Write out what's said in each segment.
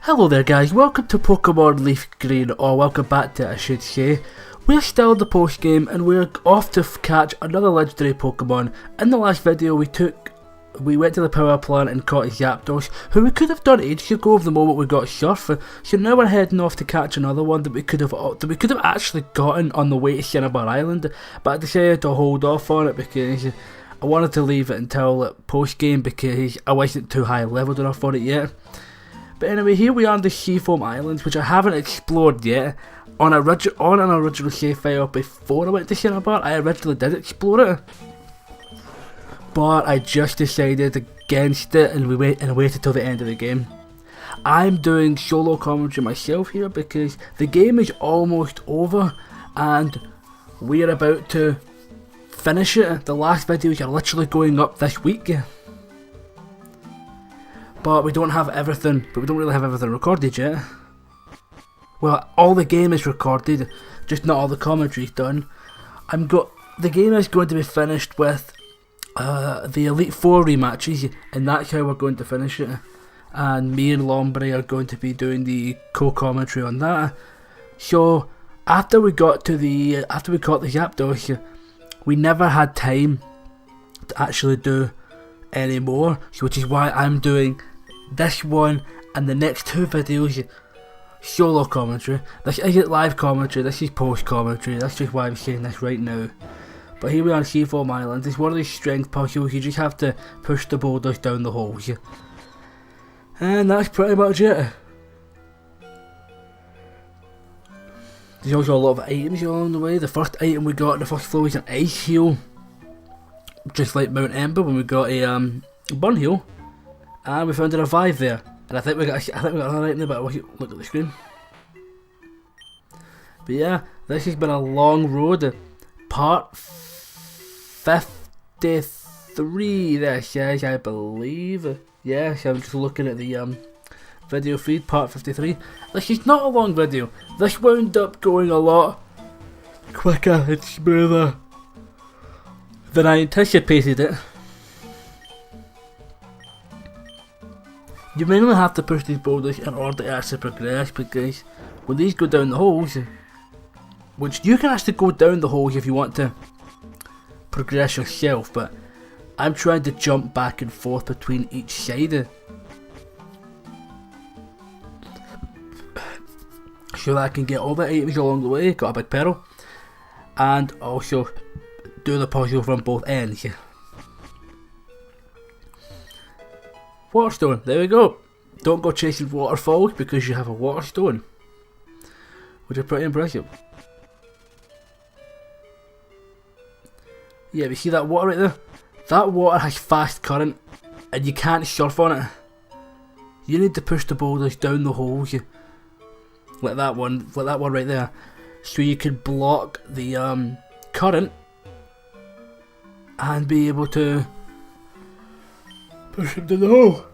Hello there guys, welcome to Pokemon Leaf Green, or welcome back to it I should say. We're still in the post game and we're off to catch another legendary Pokemon. In the last video we went to the power plant and caught Zapdos, who we could have done ages ago the moment we got Surf. So now we're heading off to catch another one that we could have actually gotten on the way to Seafoam Island, but I decided to hold off on it because I wanted to leave it until post game because I wasn't too high leveled enough for it yet. But anyway, here we are on the Seafoam Islands, which I haven't explored yet. On an original save file before I went to Cinnabar, I originally did explore it. But I just decided against it and waited till the end of the game. I'm doing solo commentary myself here because the game is almost over and we're about to finish it. The last videos are literally going up this week. But we don't really have everything recorded yet. Well, all the game is recorded, just not all the commentary's done. The game is going to be finished with the Elite Four rematches, and that's how we're going to finish it. And me and Lombre are going to be doing the co-commentary on that. So after we caught the Zapdos, we never had time to actually do any more, which is why I'm doing this one and the next two videos solo commentary. This isn't live commentary, this is post commentary. That's just why I'm saying this right now. But here we are on Seafoam Islands. It's one of these strength puzzles. You just have to push the boulders down the holes, and that's pretty much it. There's also a lot of items along the way. The first item we got in the first floor is an ice heal, just like Mount Ember when we got a burn heal. And we found a revive there, and I think we got another item there, but look at the screen. But yeah, this has been a long road. Part 53 this says, I believe. Yes, I'm just looking at the video feed, part 53. This is not a long video. This wound up going a lot quicker and smoother than I anticipated it. You mainly have to push these boulders in order to actually progress, because when these go down the holes, which you can actually go down the holes if you want to progress yourself, but I'm trying to jump back and forth between each side so that I can get all the items along the way. Got a big pearl, and also do the puzzle from both ends. Waterstone, there we go. Don't go chasing waterfalls because you have a waterstone, which is pretty impressive. Yeah, but see that water right there? That water has fast current and you can't surf on it. You need to push the boulders down the holes, like that one right there, so you can block the current and be able to push him to the hole.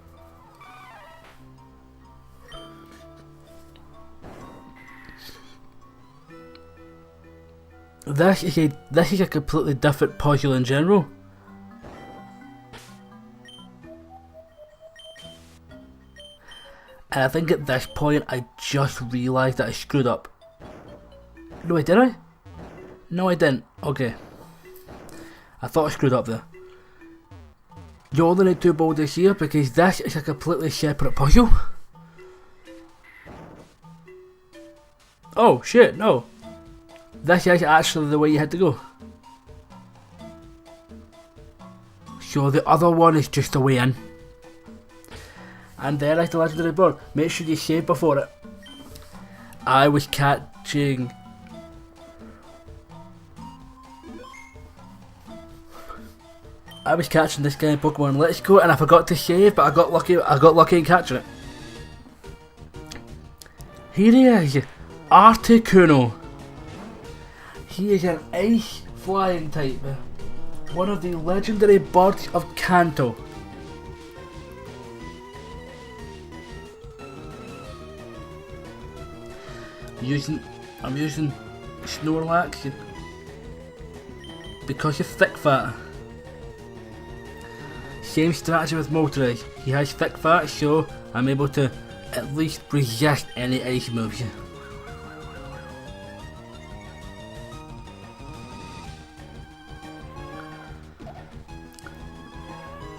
This is a completely different puzzle in general. And I think at this point I just realised that I screwed up. No, did I? No, I didn't. Okay. I thought I screwed up there. You only need two boulders here because this is a completely separate puzzle. Oh shit, no. This is actually the way you had to go. So the other one is just the way in. And there is the legendary bird. Make sure you save before it. I was catching this guy in Pokemon Let's Go, and I forgot to save, but I got lucky in catching it. Here he is, Articuno. He is an ice flying type, one of the legendary birds of Kanto. I'm using Snorlax because of thick fat. Same strategy with Moltres. He has thick fat, so I'm able to at least resist any ice moves.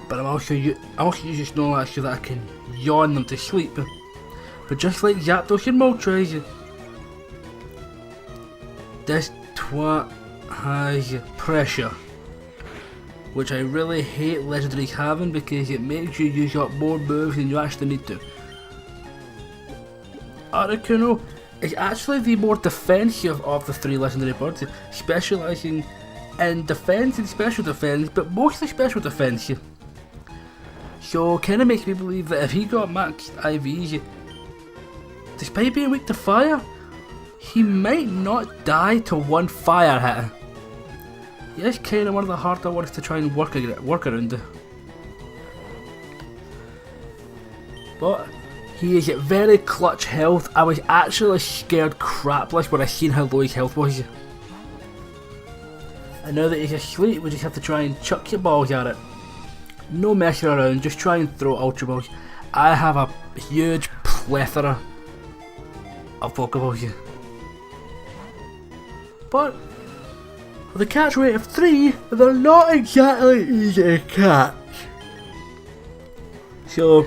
But I'm also using Snorlax so that I can yawn them to sleep. But just like Zapdos and Moltres, this twat has pressure, which I really hate legendaries having because it makes you use up more moves than you actually need to. Articuno is actually the more defensive of the three legendary birds, specialising in defence and special defence, but mostly special defence. So kinda makes me believe that if he got maxed IVs, despite being weak to fire, he might not die to one fire hit. He is kinda one of the harder ones to try and work around. But he is at very clutch health. I was actually scared crapless when I seen how low his health was. And now that he's asleep, we just have to try and chuck your balls at it. No messing around, just try and throw Ultra Balls. I have a huge plethora of Pokeballs. But with a catch rate of 3, they're not exactly easy to catch. So,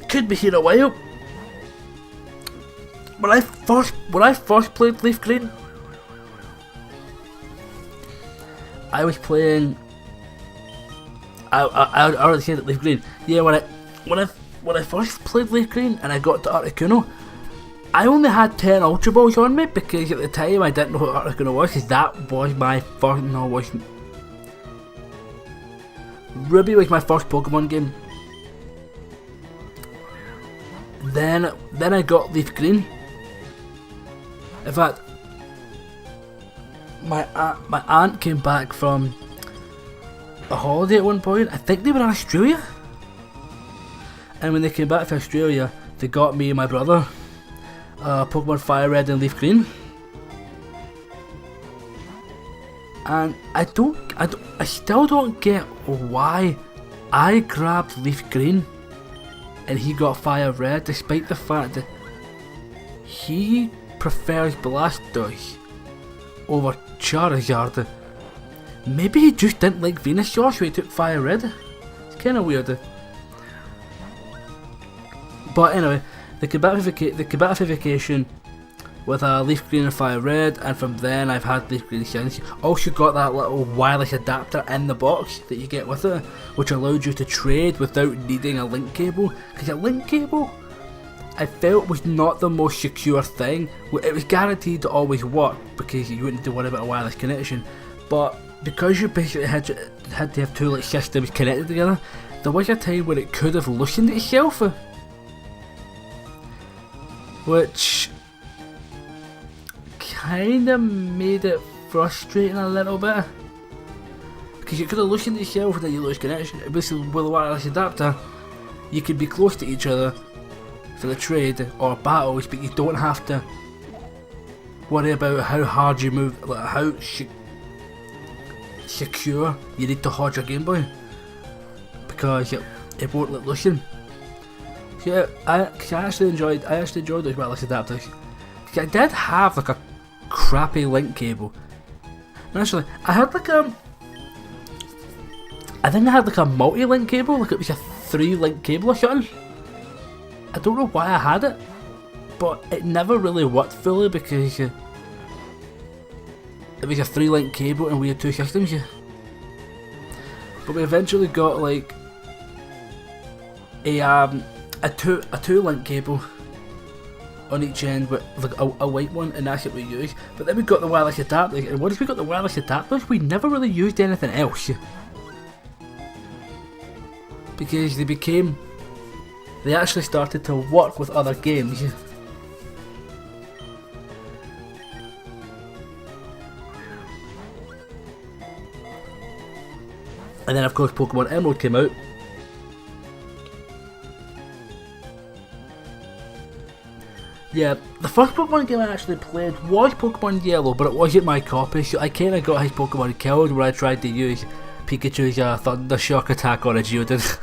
could be here a while. When I first played Leaf Green, I was playing. I already said it, Leaf Green. Yeah, when I first played Leaf Green and I got to Articuno, I only had 10 Ultra Balls on me because at the time I didn't know what Articuno was, because that was my first. No, it wasn't. Ruby was my first Pokemon game. Then I got Leaf Green. In fact, my aunt came back from a holiday at one point. I think they were in Australia, and when they came back to Australia, they got me and my brother Pokemon Fire Red and Leaf Green. And I still don't get why I grabbed Leaf Green and he got Fire Red, despite the fact that he prefers Blastoise over Charizard. Maybe he just didn't like Venusaur, so he took Fire Red. It's kinda weird. But anyway, the compatification with Leaf Green and Fire Red, and from then I've had Leaf Green since. Also got that little wireless adapter in the box that you get with it, which allowed you to trade without needing a link cable. Because a link cable, I felt, was not the most secure thing. It was guaranteed to always work because you wouldn't have to worry about a wireless connection, but because you basically had to have two systems connected together, there was a time where it could have loosened itself, which kinda made it frustrating a little bit, because you could have loosened itself and then you lose connection. Basically, with a wireless adapter, you could be close to each other for the trade or battles, but you don't have to worry about how hard you move, like how secure you need to hold your Game Boy, because it won't let loosen. So yeah, I actually enjoyed those wireless adapters. I did have like a crappy link cable. And actually, I think I had like a multi-link cable, like it was a 3-link cable or something. I don't know why I had it, but it never really worked fully because it was a 3-link cable and we had 2 systems. But we eventually got like a 2-link cable on each end with like a white one, and that's what we used. But then we got the wireless adapters, and once we got the wireless adapters, we never really used anything else, because they actually started to work with other games. And then of course Pokemon Emerald came out. Yeah, the first Pokemon game I actually played was Pokemon Yellow, but it wasn't my copy, so I kinda got his Pokemon killed where I tried to use Pikachu's Thunder Shock attack on a Geodude.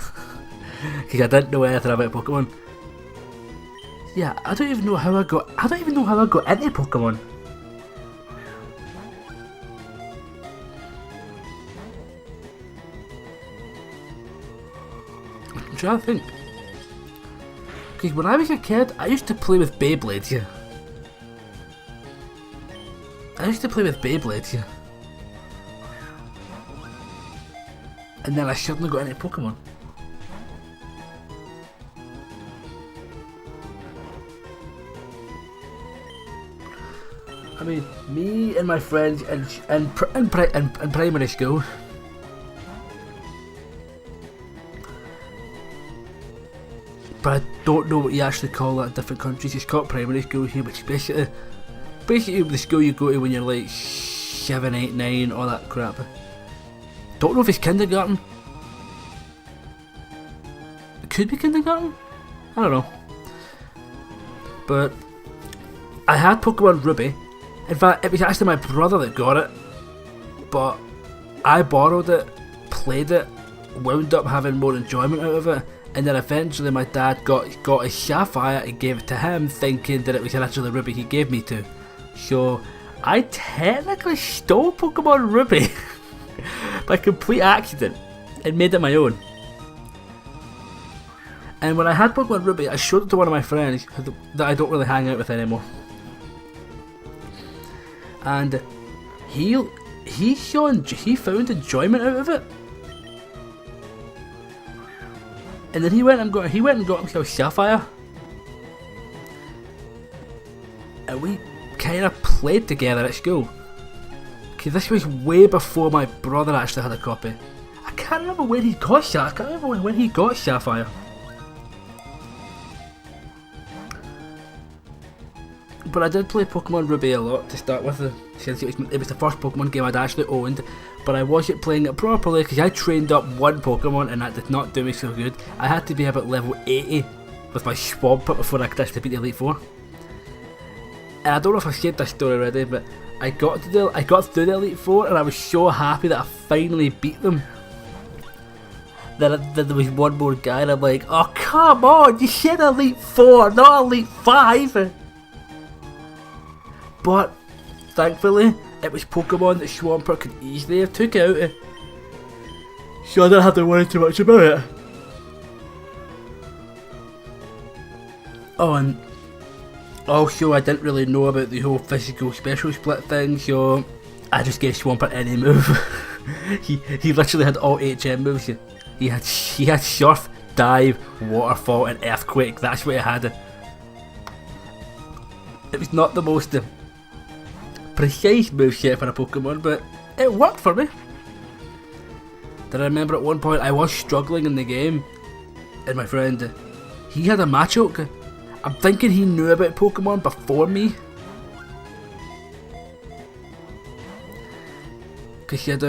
Because I didn't know anything about Pokemon. Yeah, I don't even know how I got into Pokemon. I'm trying to think. Because when I was a kid, I used to play with Beyblades, yeah. And then I suddenly got into Pokemon. I mean, me and my friends in primary school, but I don't know what you actually call that in different countries. It's called primary school here, which is basically the school you go to when you're like 7, 8, 9, all that crap. Don't know if it's kindergarten. It could be kindergarten. I don't know. But I had Pokemon Ruby. In fact, it was actually my brother that got it, but I borrowed it, played it, wound up having more enjoyment out of it, and then eventually my dad got a Sapphire and gave it to him, thinking that it was actually Ruby he gave me to. So I technically stole Pokemon Ruby by complete accident and made it my own. And when I had Pokemon Ruby, I showed it to one of my friends that I don't really hang out with anymore. And he found enjoyment out of it. And then he went and got himself Sapphire. And we kind of played together at school. Okay, this was way before my brother actually had a copy. I can't remember when he got Sapphire. But I did play Pokemon Ruby a lot to start with, since it was the first Pokemon game I'd actually owned. But I wasn't playing it properly because I trained up one Pokemon and that did not do me so good. I had to be about level 80 with my Swampert before I could actually beat the Elite Four. And I don't know if I've said this story already, but I got through the Elite Four and I was so happy that I finally beat them. Then there was one more guy and I'm like, oh come on, you said Elite Four, not Elite 5! But thankfully, it was Pokemon that Swampert could easily have took out, so I didn't have to worry too much about it. Oh, and also I didn't really know about the whole physical special split thing, so I just gave Swampert any move. he literally had all HM moves. He had Surf, Dive, Waterfall and Earthquake. That's what he had. It was not the most precise moveset for a Pokemon, but it worked for me. Then I remember at one point I was struggling in the game, and my friend, he had a Machoke. I'm thinking he knew about Pokemon before me, because he had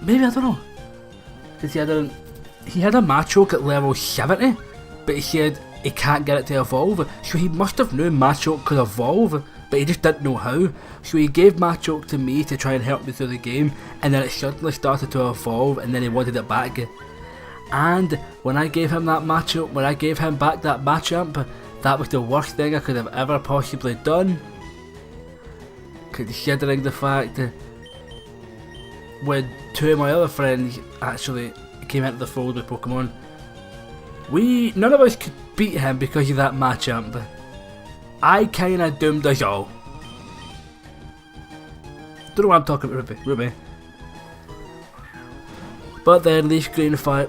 maybe, I don't know, because he had a Machoke at level 70, but he said he can't get it to evolve, so he must have known Machoke could evolve, but he just didn't know how. So he gave Machoke to me to try and help me through the game, and then it suddenly started to evolve, and then he wanted it back. And when I gave him that Machoke, when I gave him back that Machamp, that was the worst thing I could have ever possibly done. Considering the fact that when two of my other friends actually came into the fold with Pokemon, none of us could beat him because of that Machamp. I kinda doomed us all. Don't know what I'm talking about, Ruby. But then Leaf Green Fire.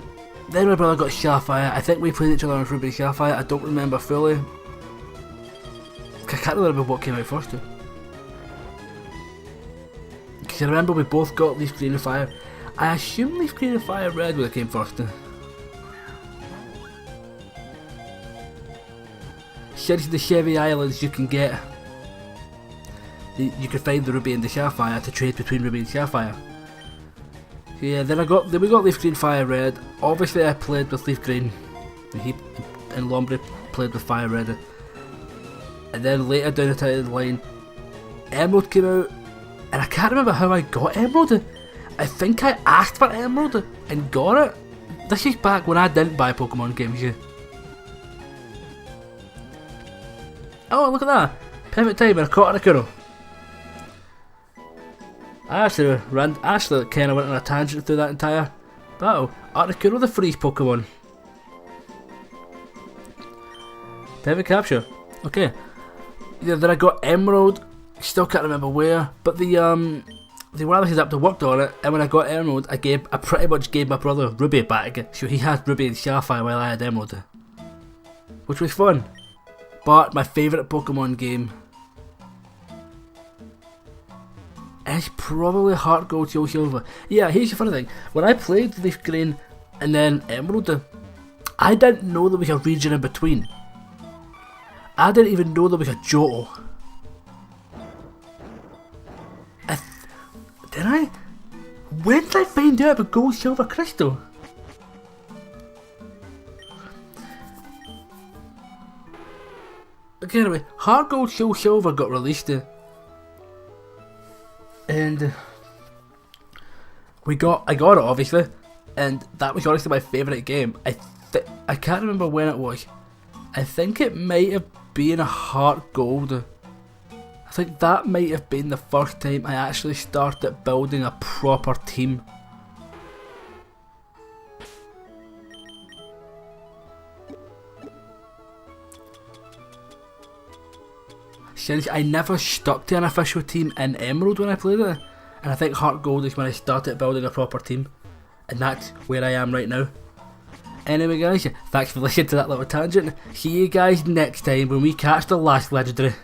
Then my brother got Sapphire. I think we played each other on Ruby Sapphire. I don't remember fully. I can't remember what came out first. Because I remember we both got Leaf Green Fire. I assume Leaf Green Fire Red would have came first. Since the Seafoam Islands you can find the Ruby and the Sapphire to trade between Ruby and Sapphire. So yeah, then we got Leaf Green Fire Red. Obviously I played with Leaf Green, and Lombre played with Fire Red. And then later down the line, Emerald came out, and I can't remember how I got Emerald. I think I asked for Emerald and got it. This is back when I didn't buy Pokemon games yet. Oh, look at that. Perfect time and I caught Articuno. I actually kind of went on a tangent through that entire battle. Articuno, the freeze Pokemon. Perfect capture. Okay. Yeah, then I got Emerald. Still can't remember where, but the wireless is up to worked on it. And when I got Emerald, I pretty much gave my brother Ruby back. So he had Ruby and Sapphire while I had Emerald, which was fun. But my favourite Pokemon game is probably Heart Gold, Soul Silver. Yeah, here's the funny thing. When I played Leaf Green and then Emerald, I didn't know there was a region in between. I didn't even know there was a Johto. Did I? When did I find out about Gold, Silver, Crystal? Okay, anyway, Heart Gold, Soul Silver got released, and I got it obviously, and that was honestly my favourite game. I can't remember when it was. I think it might have been a Heart Gold. I think that might have been the first time I actually started building a proper team. Since I never stuck to an official team in Emerald when I played it, and I think Heart Gold is when I started building a proper team, and that's where I am right now. Anyway guys, thanks for listening to that little tangent. See you guys next time when we catch the last legendary.